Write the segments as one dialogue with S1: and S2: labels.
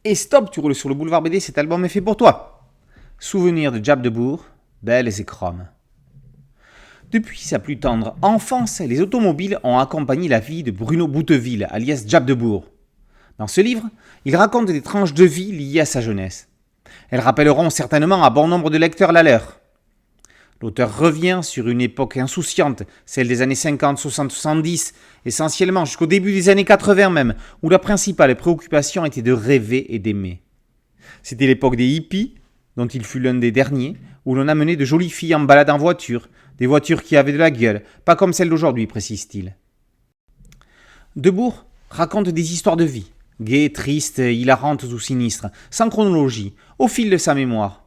S1: Et stop, tu roules sur le boulevard BD, cet album est fait pour toi. Souvenir de Jab de Bourg, Belles et Chromes. Depuis sa plus tendre enfance, les automobiles ont accompagné la vie de Bruno Bouteville, alias Jab de Bourg. Dans ce livre, il raconte des tranches de vie liées à sa jeunesse. Elles rappelleront certainement à bon nombre de lecteurs la leur. L'auteur revient sur une époque insouciante, celle des années 50, 60, 70, essentiellement jusqu'au début des années 80 même, où la principale préoccupation était de rêver et d'aimer. C'était l'époque des hippies, dont il fut l'un des derniers, où l'on amenait de jolies filles en balade en voiture, des voitures qui avaient de la gueule, pas comme celles d'aujourd'hui, précise-t-il. Debourg raconte des histoires de vie, gaies, tristes, hilarantes ou sinistres, sans chronologie, au fil de sa mémoire.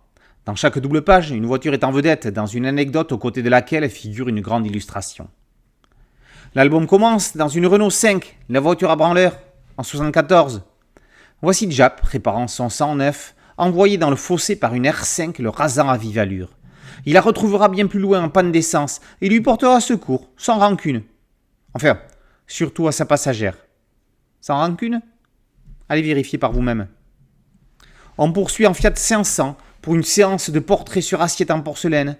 S1: Dans chaque double page, une voiture est en vedette, dans une anecdote aux côtés de laquelle figure une grande illustration. L'album commence dans une Renault 5, la voiture à branleur, en 1974. Voici Jap, réparant son 109, envoyé dans le fossé par une R5 le rasant à vive allure. Il la retrouvera bien plus loin en panne d'essence et lui portera secours, sans rancune. Enfin, surtout à sa passagère. Sans rancune ? Allez vérifier par vous-même. On poursuit en Fiat 500 pour une séance de portrait sur assiette en porcelaine,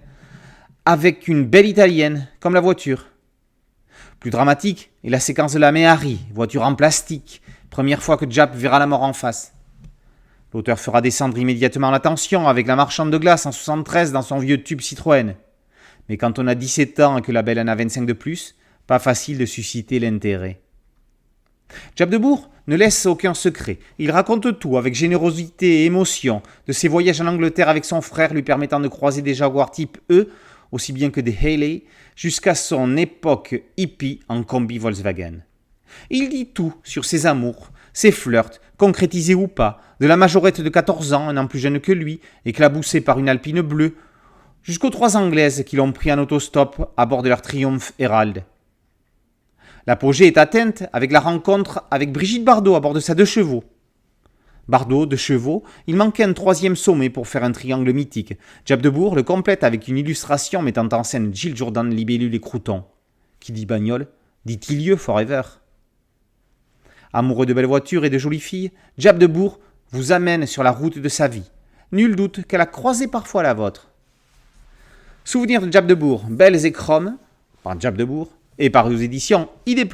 S1: avec une belle italienne, comme la voiture. Plus dramatique est la séquence de la Méhari, voiture en plastique, première fois que Jap verra la mort en face. L'auteur fera descendre immédiatement la tension avec la marchande de glace en 73 dans son vieux tube Citroën. Mais quand on a 17 ans et que la belle en a 25 de plus, pas facile de susciter l'intérêt. Jab de Bourg ne laisse aucun secret. Il raconte tout avec générosité et émotion, de ses voyages en Angleterre avec son frère lui permettant de croiser des Jaguars type E, aussi bien que des Haley, jusqu'à son époque hippie en combi Volkswagen. Il dit tout sur ses amours, ses flirts, concrétisés ou pas, de la majorette de 14 ans, un an plus jeune que lui, éclaboussée par une Alpine bleue, jusqu'aux 3 Anglaises qui l'ont pris en autostop à bord de leur Triumph Herald. L'apogée est atteinte avec la rencontre avec Brigitte Bardot à bord de sa 2 chevaux. Bardot, 2 chevaux, il manquait un 3e sommet pour faire un triangle mythique. Jab de Bourg le complète avec une illustration mettant en scène Gilles Jourdan, Libellule et Crouton. Qui dit bagnole, dit Tillieux forever. Amoureux de belles voitures et de jolies filles, Jab de Bourg vous amène sur la route de sa vie. Nul doute qu'elle a croisé parfois la vôtre. Souvenir de Jab de Bourg, Belles et Chromes, par Jab de Bourg, et par aux éditions ID+.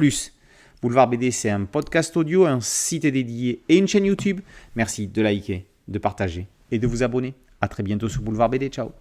S1: Boulevard BD, c'est un podcast audio, un site dédié et une chaîne YouTube. Merci de liker, de partager et de vous abonner. A très bientôt sur Boulevard BD. Ciao.